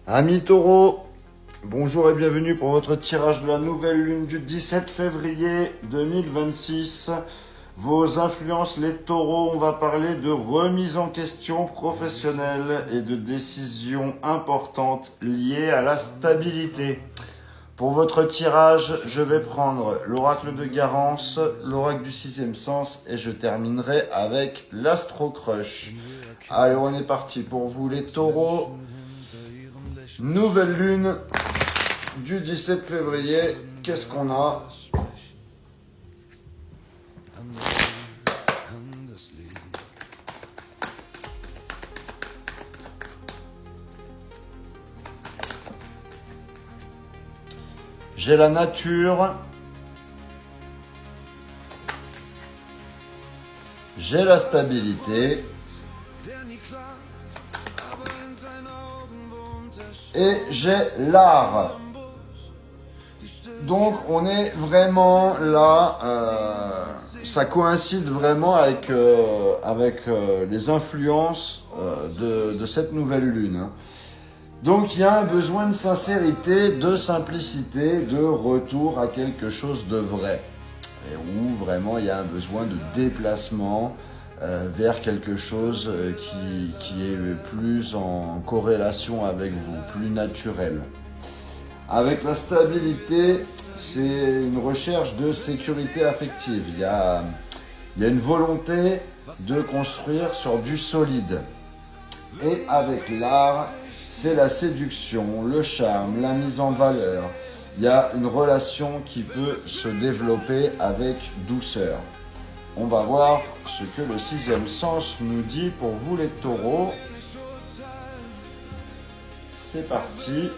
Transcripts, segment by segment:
Amis taureaux, bonjour et bienvenue pour votre tirage de la nouvelle lune du 17 février 2026. Vos influences les taureaux, on va parler de remise en question professionnelle et de décisions importantes liées à la stabilité. Pour votre tirage, je vais prendre l'oracle de Garance, l'oracle du sixième sens et je terminerai avec l'Astro Crush. Allez, on est parti pour vous les taureaux. Nouvelle lune du 17 février, qu'est-ce qu'on a? J'ai la nature, j'ai la stabilité et j'ai l'art. Donc on est vraiment là, ça coïncide vraiment avec les influences de cette nouvelle lune. Donc il y a un besoin de sincérité, de simplicité, de retour à quelque chose de vrai. Et où vraiment il y a un besoin de déplacement vers quelque chose qui est plus en corrélation avec vous, plus naturel. Avec la stabilité, c'est une recherche de sécurité affective. Il y a une volonté de construire sur du solide. Et avec l'art, c'est la séduction, le charme, la mise en valeur. Il y a une relation qui peut se développer avec douceur. On va voir ce que le sixième sens nous dit pour vous les taureaux. C'est parti.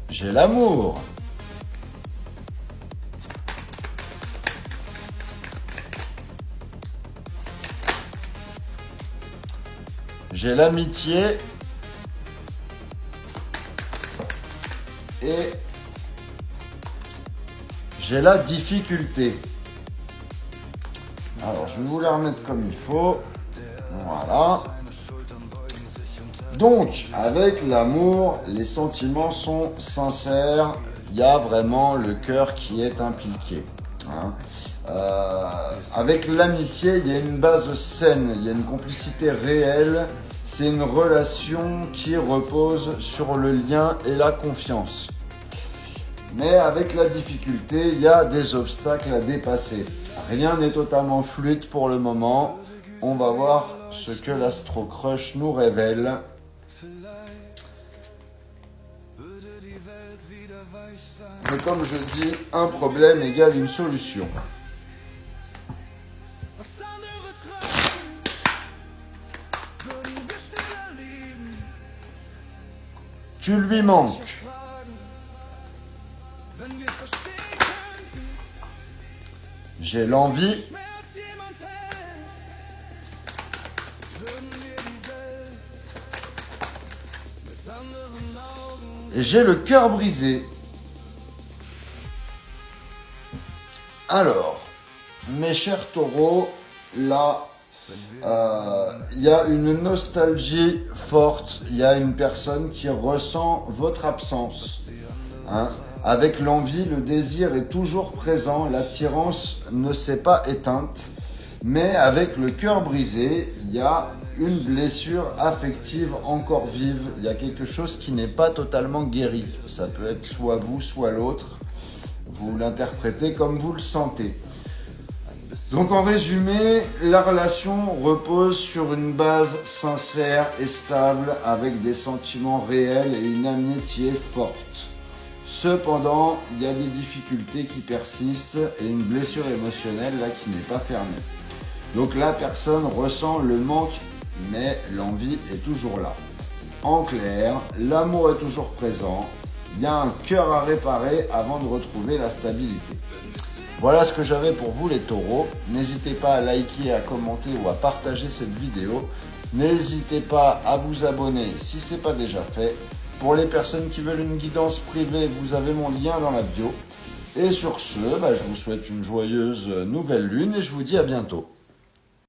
J'ai l'amour. J'ai l'amitié. Et j'ai la difficulté. Alors, je vais vous la remettre comme il faut. Voilà. Donc, avec l'amour, les sentiments sont sincères. Il y a vraiment le cœur qui est impliqué. Hein. Avec l'amitié, il y a une base saine, il y a une complicité réelle. C'est une relation qui repose sur le lien et la confiance. Mais avec la difficulté, il y a des obstacles à dépasser. Rien n'est totalement fluide pour le moment. On va voir ce que l'Astro Crush nous révèle. Mais comme je dis, un problème égale une solution. Tu lui manques. J'ai l'envie. Et j'ai le cœur brisé. Alors, mes chers taureaux, là, il y a une nostalgie forte. Il y a une personne qui ressent votre absence. Hein. Avec l'envie, le désir est toujours présent. L'attirance ne s'est pas éteinte. Mais avec le cœur brisé, il y a une blessure affective encore vive. Il y a quelque chose qui n'est pas totalement guéri. Ça peut être soit vous, soit l'autre. Vous l'interprétez comme vous le sentez. Donc en résumé, la relation repose sur une base sincère et stable avec des sentiments réels et une amitié forte. Cependant, il y a des difficultés qui persistent et une blessure émotionnelle là qui n'est pas fermée. Donc la personne ressent le manque, mais l'envie est toujours là. En clair, l'amour est toujours présent. Il y a un cœur à réparer avant de retrouver la stabilité. Voilà ce que j'avais pour vous les taureaux. N'hésitez pas à liker, à commenter ou à partager cette vidéo. N'hésitez pas à vous abonner si ce n'est pas déjà fait. Pour les personnes qui veulent une guidance privée, vous avez mon lien dans la bio. Et sur ce, je vous souhaite une joyeuse nouvelle lune et je vous dis à bientôt.